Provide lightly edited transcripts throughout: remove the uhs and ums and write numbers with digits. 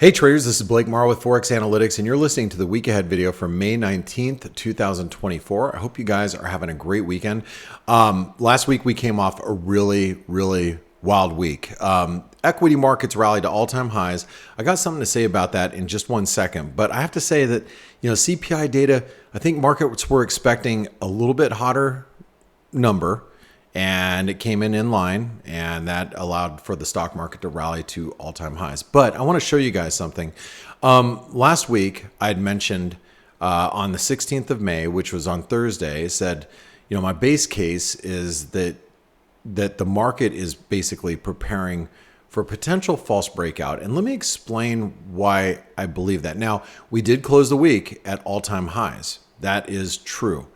Hey traders, this is Blake Morrow with Forex Analytics, and you're listening to the week ahead video for May 19th, 2024. I hope you guys are having a great weekend. Last week we came off a really wild week. Equity markets rallied to all-time highs. I got something to say about that in just 1 second, but I have to say that, CPI data, I think markets were expecting a little bit hotter number, and it came in line, and that allowed for the stock market to rally to all-time highs. But I want to show you guys something. Last week, I had mentioned on the 16th of May, which was on Thursday, said, my base case is that the market is basically preparing for a potential false breakout. And let me explain why I believe that. Now, we did close the week at all-time highs. That is true.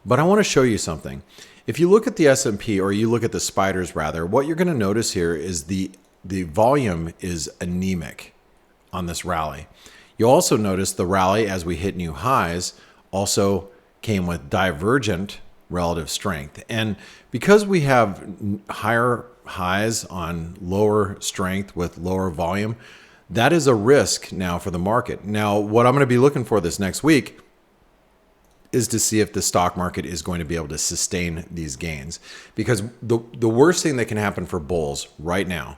But I want to show you something. If you look at the S&P, or you look at the spiders rather, what you're going to notice here is the volume is anemic on this rally. You'll also notice the rally as we hit new highs also came with divergent relative strength. And because we have higher highs on lower strength with lower volume, that is a risk now for the market. Now, what I'm going to be looking for this next week is to see if the stock market is going to be able to sustain these gains. Because the worst thing that can happen for bulls right now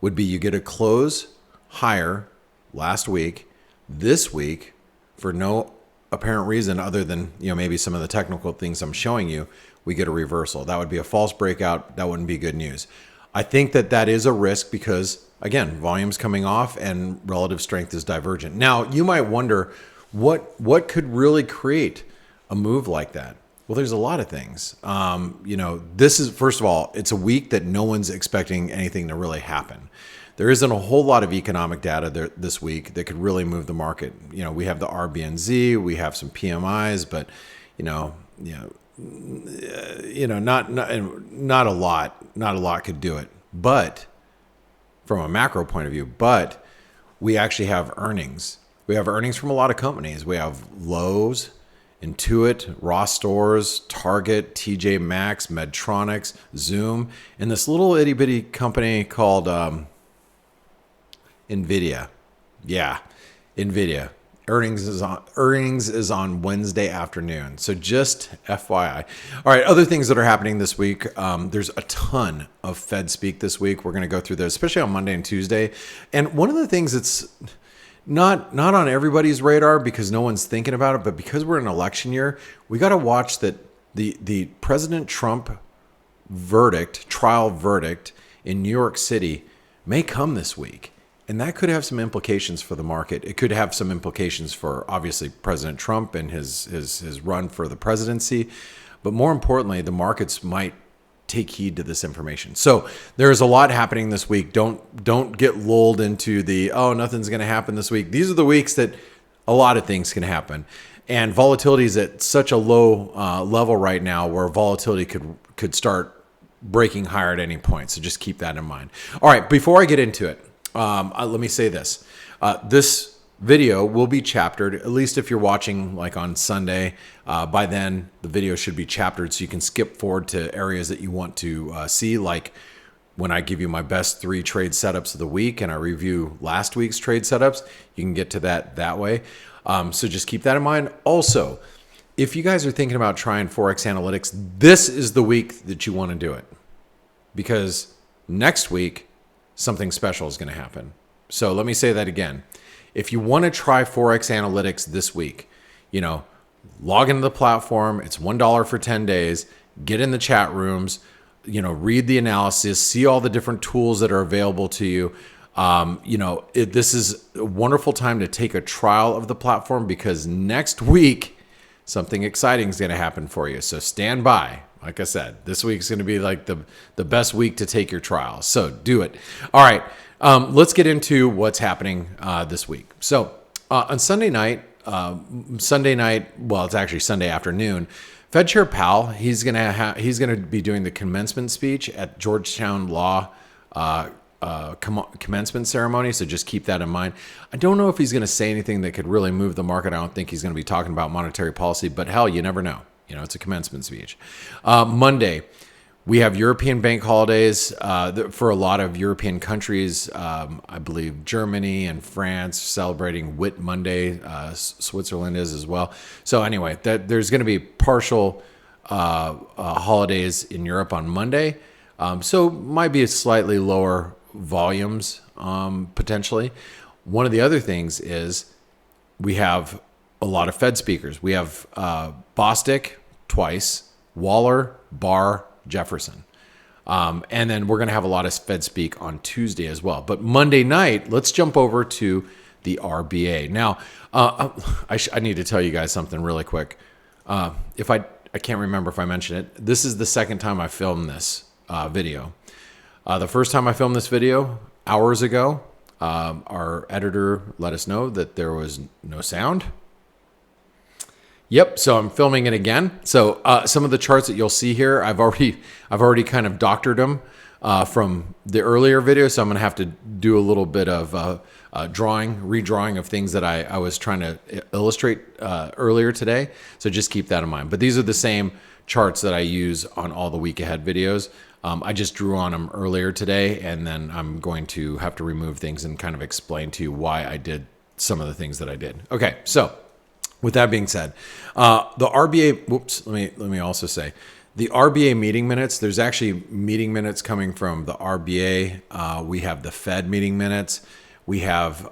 would be you get a close higher last week, this week, for no apparent reason other than maybe some of the technical things I'm showing you, we get a reversal. That would be a false breakout. That wouldn't be good news. I think that is a risk because, again, volume's coming off and relative strength is divergent. Now, you might wonder, what could really create a move like that? Well, there's a lot of things. This is, first of all, it's a week that no one's expecting anything to really happen. There isn't a whole lot of economic data this week that could really move the market. We have the RBNZ, we have some PMIs, but not a lot could do it. But from a macro point of view, but we actually have earnings. We have earnings from a lot of companies. We have Lowe's, Intuit, Ross Stores, Target, TJ Maxx, Medtronics, Zoom, and this little itty bitty company called NVDA. Yeah, NVIDIA. Earnings is on Wednesday afternoon. So just FYI. All right, other things that are happening this week. There's a ton of Fed speak this week. We're going to go through those, especially on Monday and Tuesday. And one of the things that's not on everybody's radar because no one's thinking about it, but because we're in an election year, we got to watch that the President Trump trial verdict in New York City may come this week. And that could have some implications for the market. It could have some implications for, obviously, President Trump and his run for the presidency. But more importantly, the markets might take heed to this information. So there's a lot happening this week. Don't get lulled into nothing's going to happen this week. These are the weeks that a lot of things can happen. And volatility is at such a low level right now where volatility could start breaking higher at any point. So just keep that in mind. All right, before I get into it, let me say this. This video will be chaptered, at least if you're watching like on Sunday. By then, the video should be chaptered so you can skip forward to areas that you want to see, like when I give you my best 3 trade setups of the week and I review last week's trade setups. You can get to that way. So just keep that in mind. Also, if you guys are thinking about trying Forex Analytics, this is the week that you want to do it, because next week, something special is going to happen. So let me say that again. If you want to try Forex Analytics this week, log into the platform. It's $1 for 10 days. Get in the chat rooms, read the analysis, see all the different tools that are available to you. This is a wonderful time to take a trial of the platform because next week, something exciting is going to happen for you. So stand by. Like I said, this week is going to be like the best week to take your trial. So do it. All right. Let's get into what's happening this week. So on Sunday night, well, it's actually Sunday afternoon, Fed Chair Powell, he's going to be doing the commencement speech at Georgetown Law commencement ceremony. So just keep that in mind. I don't know if he's going to say anything that could really move the market. I don't think he's going to be talking about monetary policy, but hell, you never know. It's a commencement speech. Monday, We have European bank holidays for a lot of European countries. I believe Germany and France celebrating Whit Monday. Switzerland is as well. So anyway, there's going to be partial holidays in Europe on Monday. So might be a slightly lower volumes potentially. One of the other things is we have a lot of Fed speakers. We have Bostic twice, Waller, Barr, Jefferson. And then we're going to have a lot of Fed speak on Tuesday as well. But Monday night, let's jump over to the RBA. Now, I need to tell you guys something really quick. If I can't remember if I mentioned it. This is the second time I filmed this video. The first time I filmed this video, hours ago, our editor let us know that there was no sound. Yep, so I'm filming it again. So some of the charts that you'll see here, I've already kind of doctored them from the earlier video. So I'm going to have to do a little bit of redrawing of things that I was trying to illustrate earlier today. So just keep that in mind. But these are the same charts that I use on all the week ahead videos. I just drew on them earlier today, and then I'm going to have to remove things and kind of explain to you why I did some of the things that I did. Okay, so with that being said, the RBA, whoops, let me also say, the RBA meeting minutes, there's actually meeting minutes coming from the RBA. We have the Fed meeting minutes. We have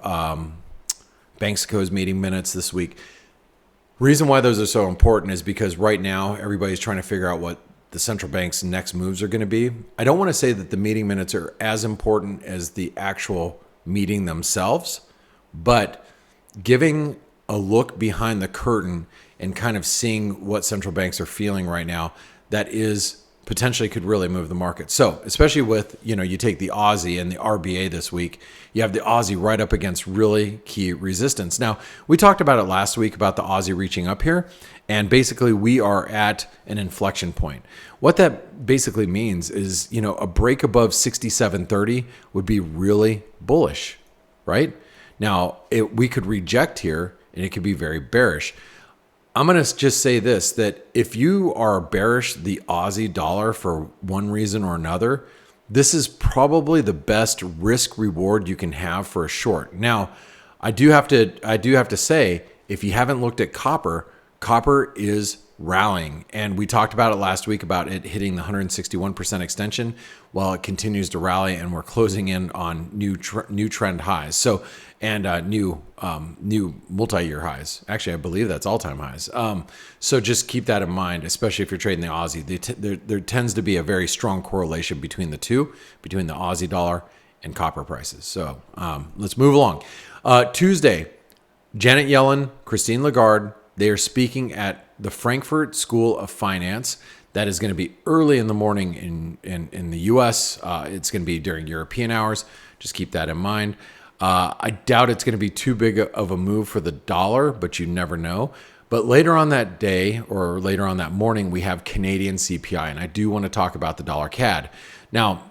Banxico's meeting minutes this week. Reason why those are so important is because right now everybody's trying to figure out what the central bank's next moves are going to be. I don't want to say that the meeting minutes are as important as the actual meeting themselves, but giving a look behind the curtain and kind of seeing what central banks are feeling right now, that is potentially could really move the market. So especially with, you take the Aussie and the RBA this week, you have the Aussie right up against really key resistance. Now, we talked about it last week about the Aussie reaching up here, and basically we are at an inflection point. What that basically means is, a break above 67.30 would be really bullish, right? Now, we could reject here and it could be very bearish. I'm going to just say this, that if you are bearish the Aussie dollar for one reason or another, this is probably the best risk reward you can have for a short. Now, I do have to say, if you haven't looked at copper is rallying. And we talked about it last week about it hitting the 161% extension while it continues to rally, and we're closing in on new trend highs. So, and new multi-year highs. Actually, I believe that's all-time highs. So just keep that in mind, especially if you're trading the Aussie. There tends to be a very strong correlation between the two, between the Aussie dollar and copper prices. So let's move along. Tuesday, Janet Yellen, Christine Lagarde, they are speaking at the Frankfurt School of Finance. That is going to be early in the morning in the U.S. It's going to be during European hours. Just keep that in mind. I doubt it's going to be too big of a move for the dollar, but you never know. But later on that day or later on that morning, we have Canadian CPI, and I do want to talk about the dollar CAD. Now,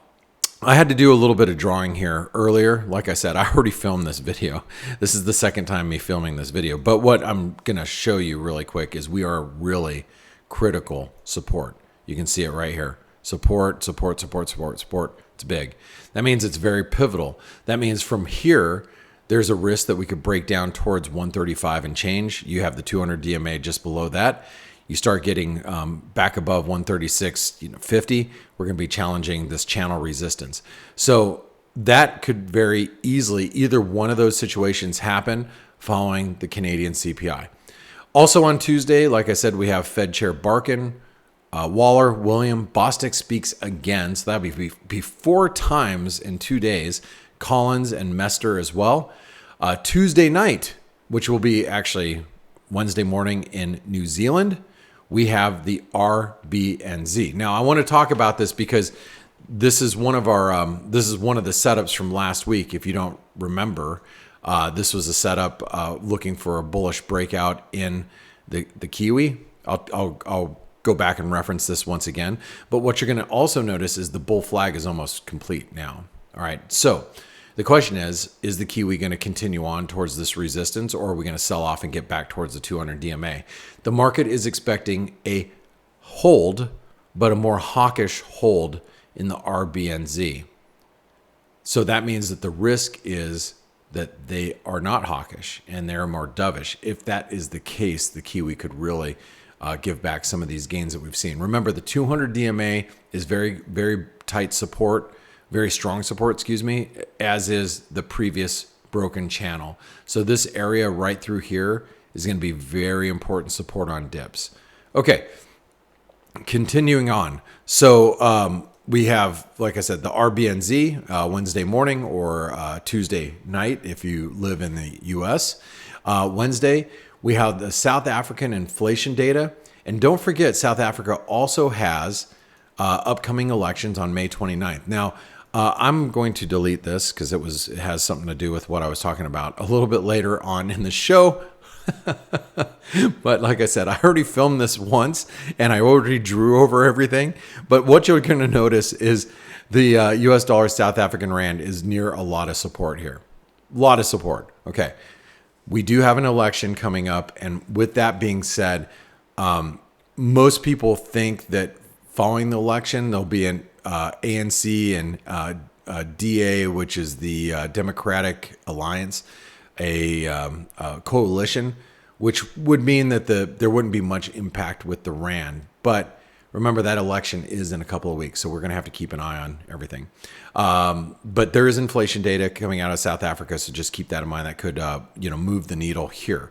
I had to do a little bit of drawing here earlier. Like I said, I already filmed this video. This is the second time me filming this video. But what I'm going to show you really quick is we are really critical support. You can see it right here. Support, support, support, support, support. It's big. That means it's very pivotal. That means from here, there's a risk that we could break down towards 135 and change. You have the 200 DMA just below that. You start getting back above 136.50, we're going to be challenging this channel resistance. So that could very easily, either one of those situations happen following the Canadian CPI. Also on Tuesday, like I said, we have Fed Chair Barkin, Waller, William, Bostic speaks again. So that'll be 4 times in 2 days. Collins and Mester as well. Tuesday night, which will be actually Wednesday morning in New Zealand, we have the RBNZ. Now, I want to talk about this because this is one of our this is one of the setups from last week. If you don't remember, this was a setup looking for a bullish breakout in the Kiwi. I'll go back and reference this once again. But what you're going to also notice is the bull flag is almost complete now. All right, so the question is the Kiwi going to continue on towards this resistance, or are we going to sell off and get back towards the 200 DMA? The market is expecting a hold but a more hawkish hold in the RBNZ. So that means that the risk is that they are not hawkish and they're more dovish. If that is the case, the Kiwi could really give back some of these gains that we've seen. Remember, the 200 DMA is very, very tight support, very strong support, excuse me, as is the previous broken channel. So this area right through here is going to be very important support on dips. Okay, continuing on. So we have, like I said, the RBNZ Wednesday morning or Tuesday night if you live in the US. Wednesday, we have the South African inflation data. And don't forget, South Africa also has upcoming elections on May 29th. Now, I'm going to delete this because it has something to do with what I was talking about a little bit later on in the show. But like I said, I already filmed this once and I already drew over everything. But what you're going to notice is the US dollar South African rand is near a lot of support here. A lot of support. Okay. We do have an election coming up. And with that being said, most people think that following the election, there'll be an ANC and DA, which is the Democratic Alliance, a coalition, which would mean that there wouldn't be much impact with the rand. But remember, that election is in a couple of weeks, so we're going to have to keep an eye on everything. But there is inflation data coming out of South Africa, so just keep that in mind. That could move the needle here.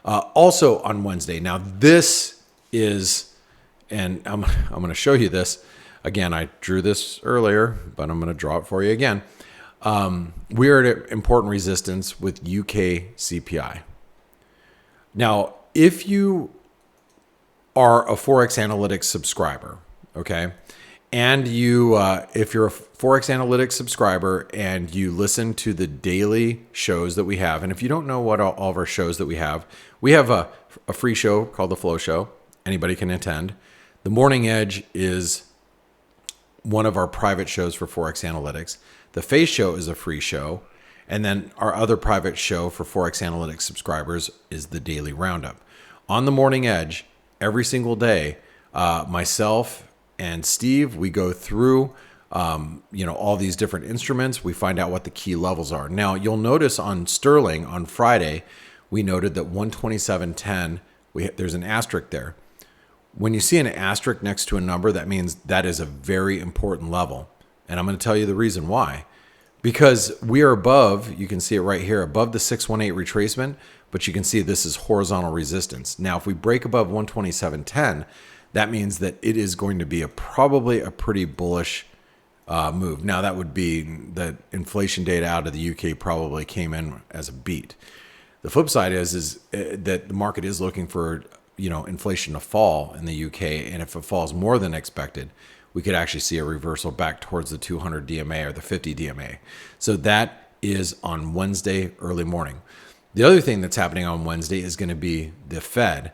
Also on Wednesday. Now this is, and I'm going to show you this. Again, I drew this earlier, but I'm going to draw it for you again. We're at an important resistance with UK CPI. Now, if you are a Forex Analytix subscriber, okay, and if you're a Forex Analytix subscriber and you listen to the daily shows that we have, and if you don't know what all of our shows that we have a free show called The Flow Show. Anybody can attend. The Morning Edge is one of our private shows for Forex Analytix. The F.A.C.E show is a free show. And then our other private show for Forex Analytix subscribers is the Daily Roundup. On the Morning Edge, every single day, myself and Steve, we go through all these different instruments. We find out what the key levels are. Now, you'll notice on Sterling on Friday, we noted that 127.10, there's an asterisk there. When you see an asterisk next to a number, that means that is a very important level. And I'm going to tell you the reason why. Because we are above, you can see it right here, above the 618 retracement, but you can see this is horizontal resistance. Now, if we break above 127.10, that means that it is going to be probably a pretty bullish move. Now, that would be that inflation data out of the UK probably came in as a beat. The flip side is that the market is looking for inflation to fall in the UK, and if it falls more than expected, we could actually see a reversal back towards the 200 DMA or the 50 DMA. So that is on Wednesday early morning. The other thing that's happening on Wednesday is going to be the Fed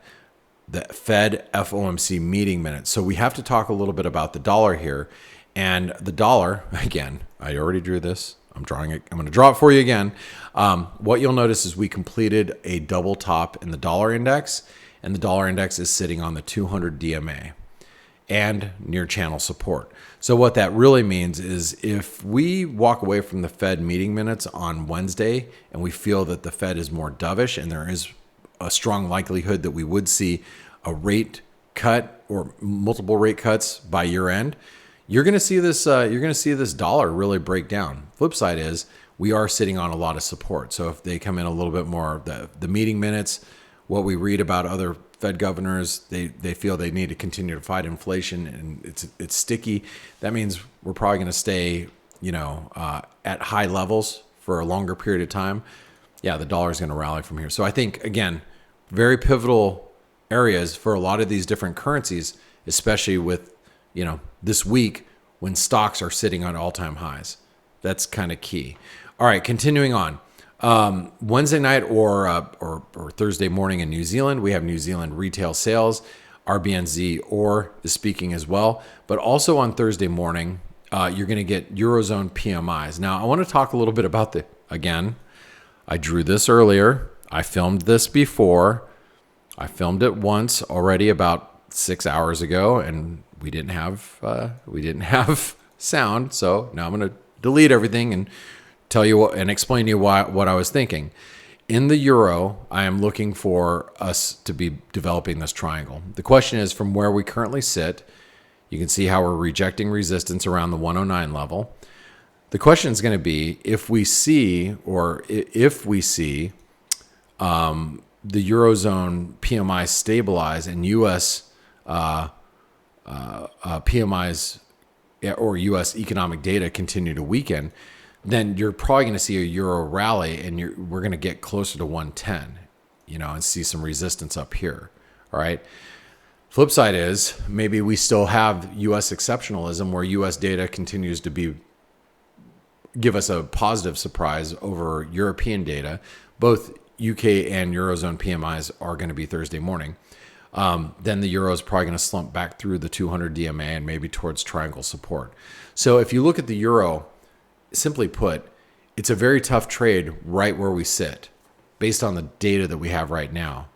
FOMC meeting minutes. So we have to talk a little bit about the dollar here. And the dollar, again, I already drew this. I'm drawing it. I'm going to draw it for you again. What you'll notice is we completed a double top in the dollar index, and the dollar index is sitting on the 200 DMA and near channel support. So what that really means is if we walk away from the Fed meeting minutes on Wednesday and we feel that the Fed is more dovish and there is a strong likelihood that we would see a rate cut or multiple rate cuts by year end, you're going to see this. You're going to see this dollar really break down. Flip side is we are sitting on a lot of support. So if they come in a little bit more, the meeting minutes, what we read about other Fed governors, they feel they need to continue to fight inflation, and it's sticky. That means we're probably going to stay, at high levels for a longer period of time. Yeah, the dollar is going to rally from here. So I think, again, very pivotal areas for a lot of these different currencies, especially with, this week when stocks are sitting on all-time highs. That's kind of key. All right, continuing on. Wednesday night or Thursday morning in New Zealand, we have New Zealand retail sales. RBNZ or is speaking as well. But also on Thursday morning, you're going to get Eurozone PMIs. Now, I want to talk a little bit about again, I drew this earlier. I filmed this before. I filmed it once already about 6 hours ago, and we didn't have sound. So now I'm going to delete everything and tell you what, and explain to you what I was thinking. In the euro, I am looking for us to be developing this triangle. The question is, from where we currently sit, you can see how we're rejecting resistance around the 109 level. The question is going to be if we see the Eurozone PMI stabilize and U.S. PMIs or U.S. economic data continue to weaken, then you're probably going to see a euro rally, and we're going to get closer to 110, and see some resistance up here. All right. Flip side is maybe we still have U.S. exceptionalism where U.S. data continues to give us a positive surprise over European data. Both UK and Eurozone PMIs are going to be Thursday morning. Then the euro is probably going to slump back through the 200 DMA and maybe towards triangle support. So if you look at the euro, simply put, it's a very tough trade right where we sit based on the data that we have right now.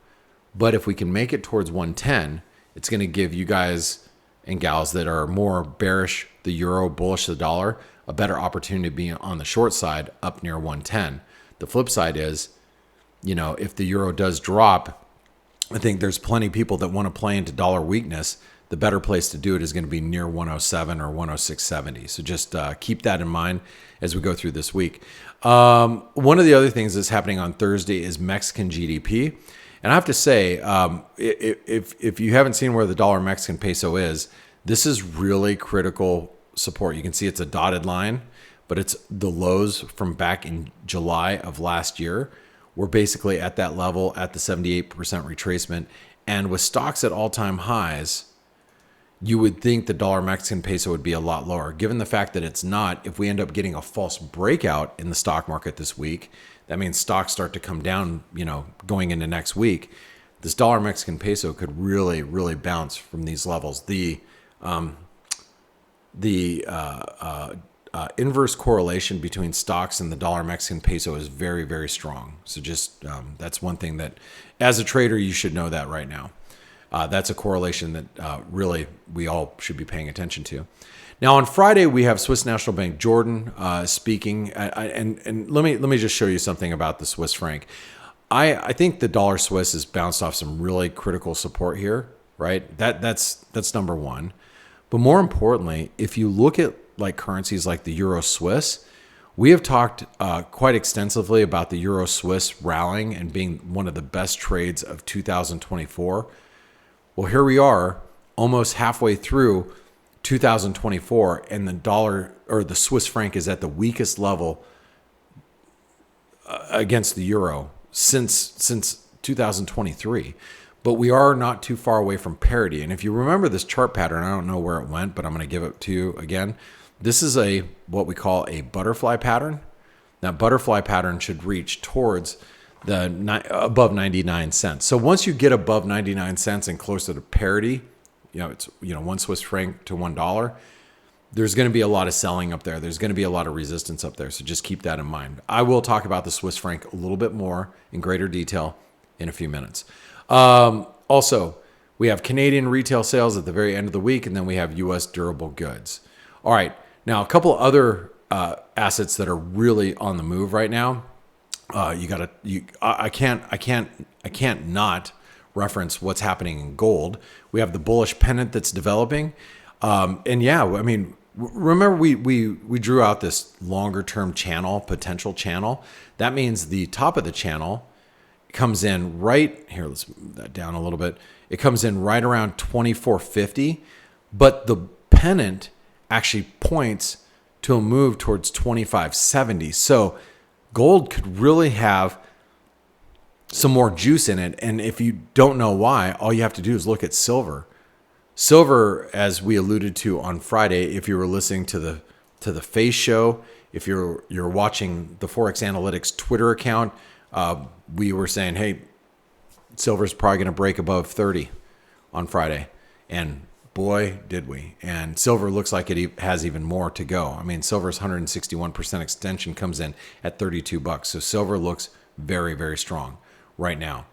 But if we can make it towards 110, it's going to give you guys and gals that are more bearish the euro, bullish the dollar, a better opportunity to be on the short side up near 110. The flip side is, if the euro does drop, I think there's plenty of people that want to play into dollar weakness. The better place to do it is going to be near 107 or 106.70. So just keep that in mind as we go through this week. One of the other things that's happening on Thursday is Mexican GDP. And I have to say, if you haven't seen where the dollar Mexican peso is, this is really critical support. You can see it's a dotted line, but it's the lows from back in July of last year. We're basically at that level at the 78% retracement. And with stocks at all-time highs, you would think the dollar Mexican peso would be a lot lower. Given the fact that it's not, if we end up getting a false breakout in the stock market this week, that means stocks start to come down, going into next week. This dollar Mexican peso could really, really bounce from these levels. The inverse correlation between stocks and the dollar Mexican peso is very, very strong. So just that's one thing that, as a trader, you should know that right now. That's a correlation that really we all should be paying attention to. Now on Friday we have Swiss National Bank Jordan speaking, and let me just show you something about the Swiss franc. I think the dollar Swiss has bounced off some really critical support here, right? That's number one. But more importantly, if you look at like currencies like the Euro Swiss, we have talked quite extensively about the Euro Swiss rallying and being one of the best trades of 2024. Well, here we are almost halfway through 2024, and the dollar or the Swiss franc is at the weakest level against the euro since 2023. But we are not too far away from parity. And if you remember this chart pattern, I don't know where it went, but I'm going to give it to you again. This is what we call a butterfly pattern. That butterfly pattern should reach towards above 99 cents. So once you get above 99 cents and closer to parity, it's 1 Swiss franc to $1, there's going to be a lot of selling up there. There's going to be a lot of resistance up there. So just keep that in mind. I will talk about the Swiss franc a little bit more in greater detail in a few minutes. Also, we have Canadian retail sales at the very end of the week, and then we have U.S. durable goods. All right. Now, a couple other assets that are really on the move right now. I can't not reference what's happening in gold. We have the bullish pennant that's developing. Remember we drew out this longer term potential channel. That means the top of the channel comes in right here. Let's move that down a little bit. It comes in right around 2450, but the pennant actually points to a move towards 2570. So gold could really have some more juice in it. And if you don't know why, all you have to do is look at silver. Silver, as we alluded to on Friday, if you were listening to the F.A.C.E show, if you're watching the Forex Analytics Twitter account, we were saying, hey, silver's probably going to break above 30 on Friday. And boy, did we. And silver looks like it has even more to go. I mean, silver's 161% extension comes in at $32. So silver looks very, very strong right now.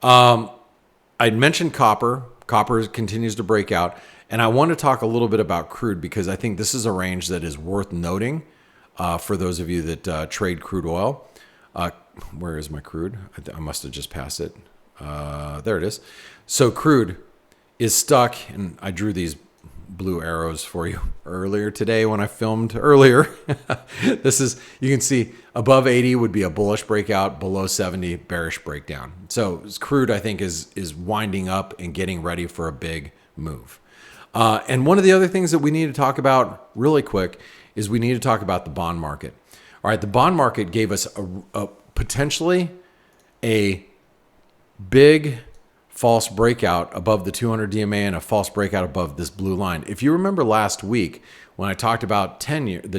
I'd mentioned copper. Copper continues to break out. And I want to talk a little bit about crude because I think this is a range that is worth noting for those of you that trade crude oil. Where is my crude? I must have just passed it. There it is. So crude is stuck, and I drew these blue arrows for you earlier today when I filmed earlier. This is, you can see above 80 would be a bullish breakout, below 70 bearish breakdown. So crude, I think, is winding up and getting ready for a big move. And one of the other things that we need to talk about really quick is we need to talk about the bond market. All right, the bond market gave us a potentially a big false breakout above the 200 DMA and a false breakout above this blue line. If you remember last week when I talked about the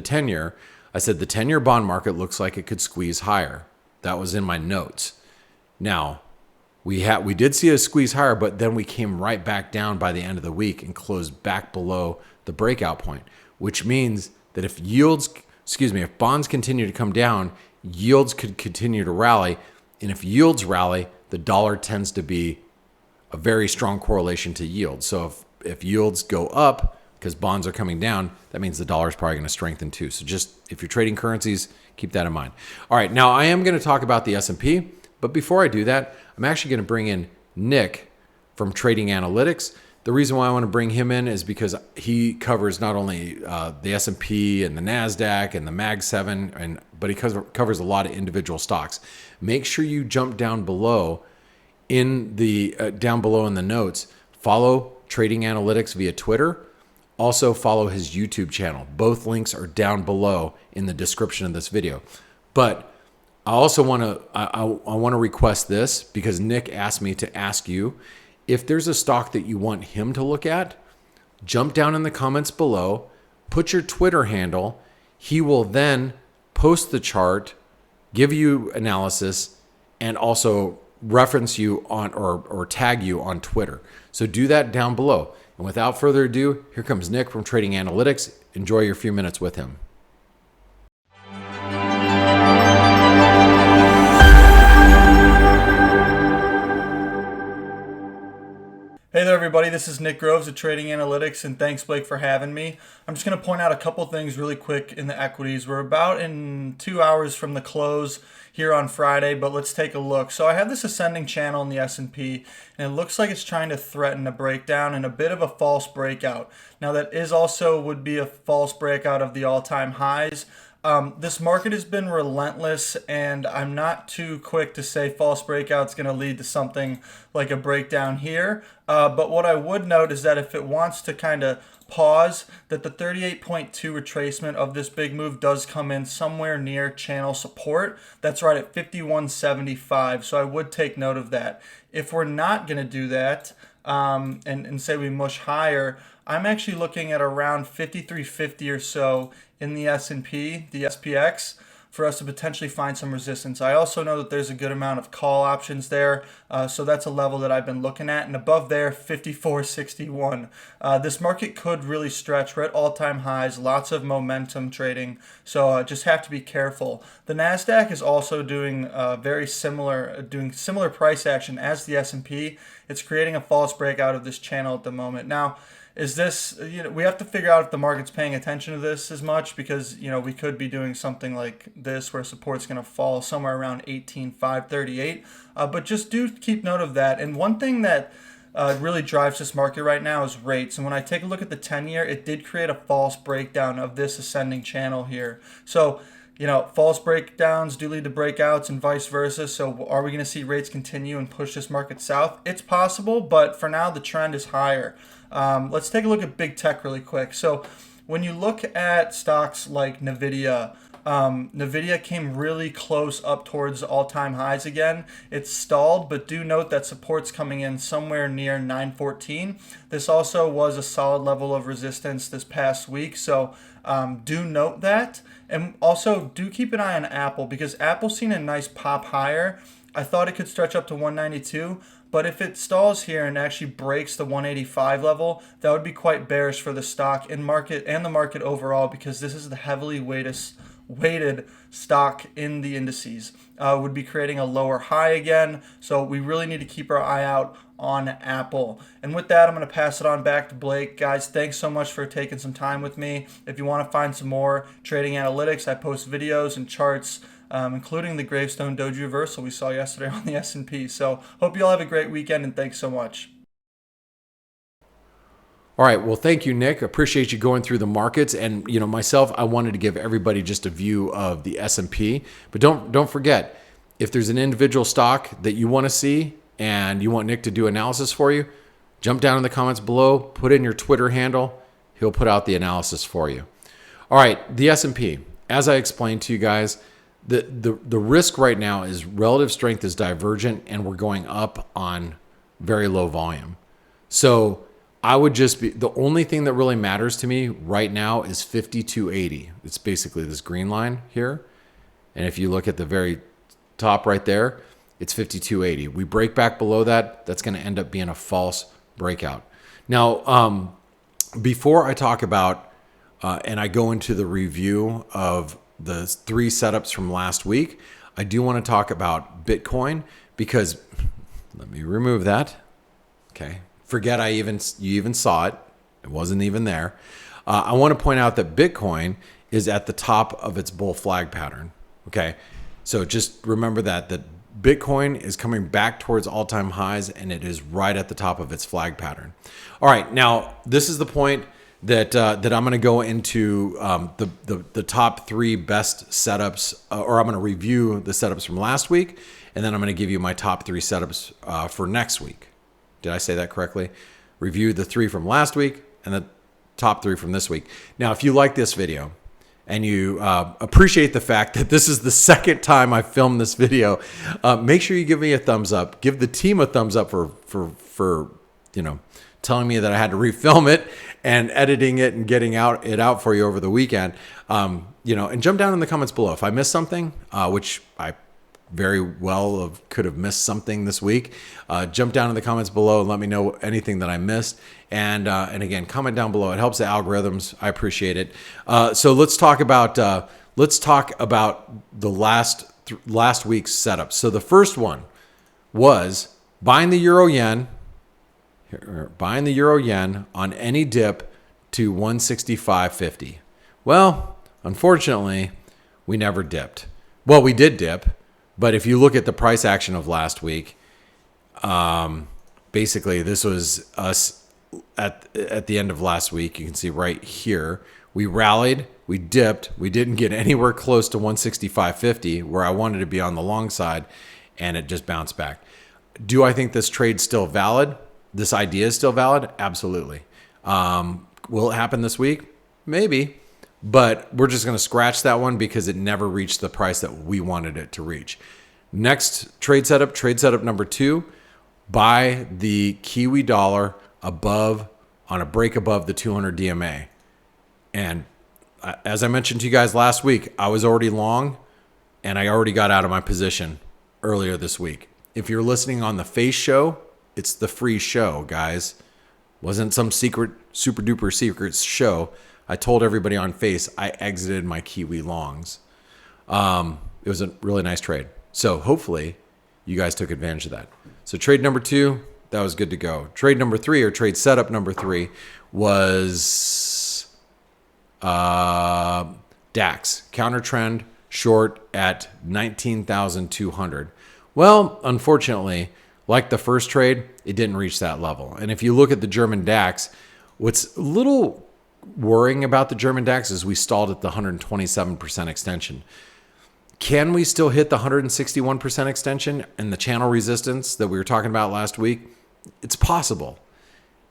10-year, I said the 10-year bond market looks like it could squeeze higher. That was in my notes. Now, we did see a squeeze higher, but then we came right back down by the end of the week and closed back below the breakout point, which means that if bonds continue to come down, yields could continue to rally. And if yields rally, the dollar tends to be a very strong correlation to yield. So if yields go up because bonds are coming down, that means the dollar is probably going to strengthen too. So just if you're trading currencies, keep that in mind. All right, now I am going to talk about the S&P, but before I do that, I'm actually going to bring in Nick from Trading Analytix. The reason why I want to bring him in is because he covers not only the S&P and the NASDAQ and the Mag 7, but he covers a lot of individual stocks. Make sure you jump down below in the notes. Follow Trading Analytix via Twitter. Also follow his YouTube channel. Both links are down below in the description of this video. But I also want to request this because Nick asked me to ask you if there's a stock that you want him to look at. Jump down in the comments below, put your Twitter handle. He will then post the chart, give you analysis, and also reference you on or tag you on Twitter. So do that down below. And without further ado, here comes Nick from Trading Analytix. Enjoy your few minutes with him. Hey there everybody, this is Nick Groves of Trading Analytix, and thanks Blake for having me. I'm just going to point out a couple things really quick in the equities. We're about in 2 hours from the close here on Friday, but let's take a look. So I have this ascending channel in the S&P, and it looks like it's trying to threaten a breakdown and a bit of a false breakout. Now that is also would be a false breakout of the all-time highs. This market has been relentless, and I'm not too quick to say false breakout's going to lead to something like a breakdown here. But what I would note is that if it wants to kind of pause, that the 38.2 retracement of this big move does come in somewhere near channel support. That's right at 51.75. So I would take note of that. If we're not going to do that and say we mush higher, I'm actually looking at around 53.50 or so in the S&P, the SPX, for us to potentially find some resistance. I also know that there's a good amount of call options there, so that's a level that I've been looking at. And above there, 54.61. This market could really stretch. We're at all-time highs, lots of momentum trading, so just have to be careful. The NASDAQ is also doing similar price action as the S&P. It's creating a false breakout of this channel at the moment. Now, is this, we have to figure out if the market's paying attention to this as much, because, we could be doing something like this where support's going to fall somewhere around 18,538. But just do keep note of that. And one thing that really drives this market right now is rates. And when I take a look at the 10-year, it did create a false breakdown of this ascending channel here. So, false breakdowns do lead to breakouts and vice versa. So are we going to see rates continue and push this market south? It's possible, but for now, the trend is higher. Let's take a look at big tech really quick. So when you look at stocks like NVDA, NVDA came really close up towards all-time highs again. It's stalled, but do note that support's coming in somewhere near 914. This also was a solid level of resistance this past week, so do note that. And also do keep an eye on Apple, because Apple's seen a nice pop higher. I thought it could stretch up to 192, but if it stalls here and actually breaks the 185 level, that would be quite bearish for the stock and the market overall, because this is the heavily weighted weighted stock in the indices. Would be creating a lower high again. So we really need to keep our eye out on Apple. And with that, I'm going to pass it on back to Blake. Guys, thanks so much for taking some time with me. If you want to find some more trading analytics, I post videos and charts, including the Gravestone Doji reversal we saw yesterday on the S&P. So hope you all have a great weekend, and thanks so much. All right. Well, thank you, Nick. Appreciate you going through the markets. And, myself, I wanted to give everybody just a view of the S&P. But don't forget, if there's an individual stock that you want to see and you want Nick to do analysis for you, jump down in the comments below, put in your Twitter handle. He'll put out the analysis for you. All right. The S&P, as I explained to you guys, the risk right now is relative strength is divergent, and we're going up on very low volume. So I would just be, the only thing that really matters to me right now is 5280. It's basically this green line here. And if you look at the very top right there, it's 5280. We break back below that, that's going to end up being a false breakout. Now, before I talk about, and I go into the review of the 3 setups from last week, I do want to talk about Bitcoin because, let me remove that. Okay. Forget you even saw it. It wasn't even there. I want to point out that Bitcoin is at the top of its bull flag pattern. Okay. So just remember that Bitcoin is coming back towards all-time highs, and it is right at the top of its flag pattern. All right. Now, this is the point that I'm going to go into the top 3 best setups, or I'm going to review the setups from last week, and then I'm going to give you my top 3 setups for next week. Did I say that correctly? Review the 3 from last week and the top 3 from this week. Now, if you like this video and you appreciate the fact that this is the second time I filmed this video, make sure you give me a thumbs up. Give the team a thumbs up for telling me that I had to refilm it and editing it and getting it out for you over the weekend. And jump down in the comments below if I missed something, which I very well could have missed something this week. Jump down in the comments below and let me know anything that I missed. And again, comment down below. It helps the algorithms. I appreciate it. So let's talk about the last week's setup. So the first one was buying the euro yen on any dip to 165.50. Well, unfortunately, we never dipped. Well, we did dip. But if you look at the price action of last week, basically this was us at the end of last week. You can see right here, we rallied, we dipped, we didn't get anywhere close to 165.50 where I wanted to be on the long side, and it just bounced back. Do I think this trade's still valid? This idea is still valid? Absolutely. Will it happen this week? Maybe. But we're just going to scratch that one because it never reached the price that we wanted it to reach. Next trade setup number 2, buy the Kiwi dollar on a break above the 200 DMA. And as I mentioned to you guys last week, I was already long and I already got out of my position earlier this week. If you're listening on the F.A.C.E show, it's the free show, guys. Wasn't some secret, super duper secret show. I told everybody on F.A.C.E I exited my Kiwi longs. It was a really nice trade. So hopefully you guys took advantage of that. So trade number 2, that was good to go. Trade number 3, or trade setup number 3, was DAX, counter trend short at 19,200. Well, unfortunately, like the first trade, it didn't reach that level. And if you look at the German DAX, what's a little worrying about the German DAX is we stalled at the 127% extension. Can we still hit the 161% extension and the channel resistance that we were talking about last week? It's possible,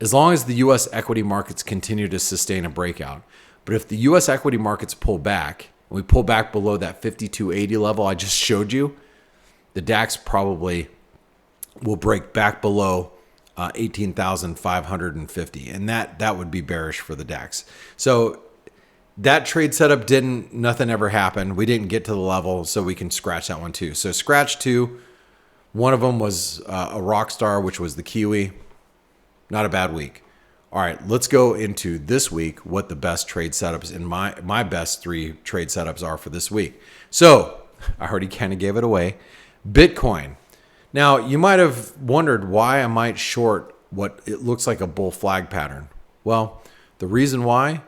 as long as the U.S. equity markets continue to sustain a breakout. But if the U.S. equity markets pull back, and we pull back below that 5280 level I just showed you, the DAX probably will break back below 18,550, and that would be bearish for the DAX. So that trade setup nothing ever happened. We didn't get to the level, so we can scratch that one too. So scratch 2. One of them was a rock star, which was the Kiwi. Not a bad week. All right, let's go into this week what the best trade setups in my best 3 trade setups are for this week. So I already kind of gave it away. Bitcoin. Now, you might have wondered why I might short what it looks like a bull flag pattern. Well, the reason why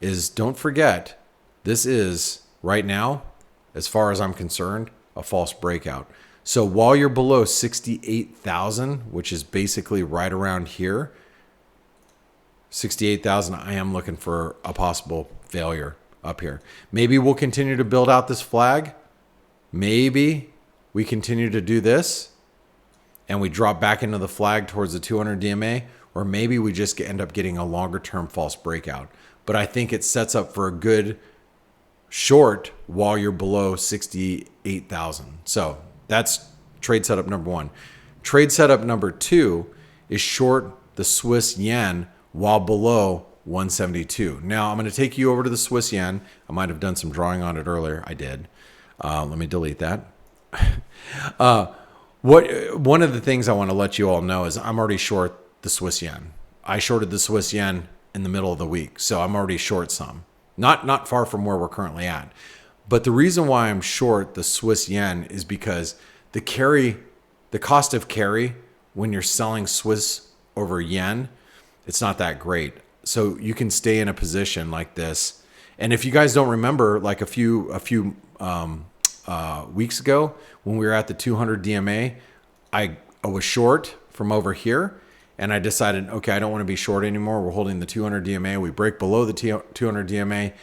is, don't forget, this is right now, as far as I'm concerned, a false breakout. So while you're below 68,000, which is basically right around here, 68,000, I am looking for a possible failure up here. Maybe we'll continue to build out this flag. Maybe we continue to do this and we drop back into the flag towards the 200 DMA, or maybe we just end up getting a longer term false breakout. But I think it sets up for a good short while you're below 68,000. So that's trade setup number 1. Trade setup number 2 is short the Swiss yen while below 172. Now I'm going to take you over to the Swiss yen. I might have done some drawing on it earlier. I did. Let me delete that. One of the things I want to let you all know is I'm already short the Swiss yen. I shorted the Swiss yen in the middle of the week, so I'm already short some. Not far from where we're currently at. But the reason why I'm short the Swiss yen is because the cost of carry when you're selling Swiss over yen, it's not that great. So you can stay in a position like this. And if you guys don't remember, like a few weeks ago when we were at the 200 DMA, I was short from over here. And I decided, okay, I don't want to be short anymore. We're holding the 200 DMA. We break below the 200 DMA,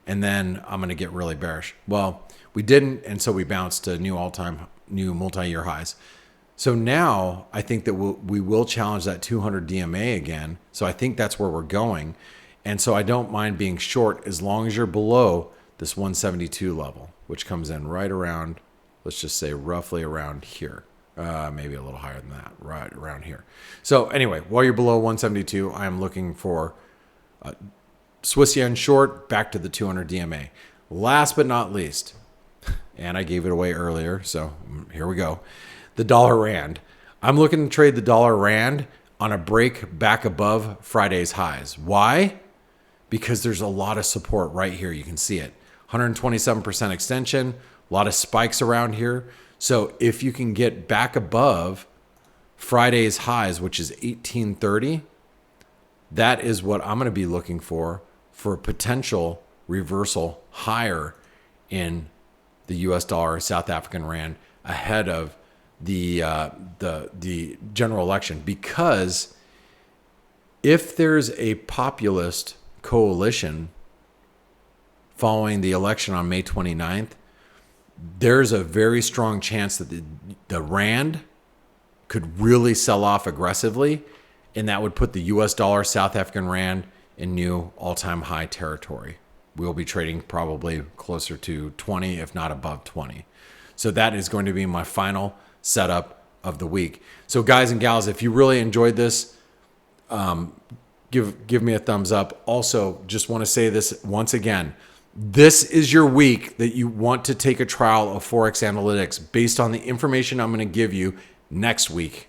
and then I'm going to get really bearish. Well, we didn't, and so we bounced to new multi-year highs. So now I think that we will challenge that 200 DMA again. So I think that's where we're going. And so I don't mind being short as long as you're below this 172 level, which comes in right around, let's just say roughly around here. Maybe a little higher than that, right around here. So anyway, while you're below 172, I am looking for Swiss yen short back to the 200 DMA. Last but not least, and I gave it away earlier, so here we go. The dollar rand. I'm looking to trade the dollar rand on a break back above Friday's highs. Why? Because there's a lot of support right here. You can see it. 127% extension, a lot of spikes around here. So if you can get back above Friday's highs, which is 1830, that is what I'm going to be looking for a potential reversal higher in the US dollar, South African rand ahead of the general election. Because if there's a populist coalition following the election on May 29th, there's a very strong chance that the rand could really sell off aggressively, and that would put the US dollar, South African rand in new all-time high territory. We'll be trading probably closer to 20, if not above 20. So that is going to be my final setup of the week. So guys and gals, if you really enjoyed this, give me a thumbs up. Also, just want to say this once again. This is your week that you want to take a trial of Forex Analytics based on the information I'm going to give you next week.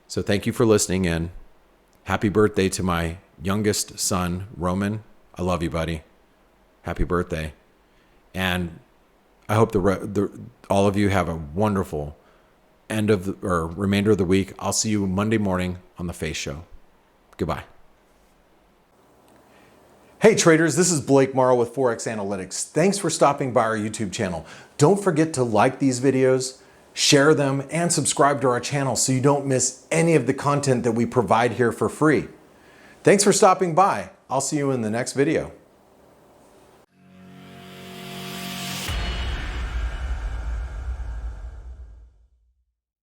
So thank you for listening in. Happy birthday to my youngest son, Roman. I love you, buddy. Happy birthday. And I hope all of you have a wonderful remainder of the week. I'll see you Monday morning on the F.A.C.E show. Goodbye. Hey traders, this is Blake Morrow with Forex Analytics. Thanks for stopping by our YouTube channel. Don't forget to like these videos, share them, and subscribe to our channel so you don't miss any of the content that we provide here for free. Thanks for stopping by. I'll see you in the next video.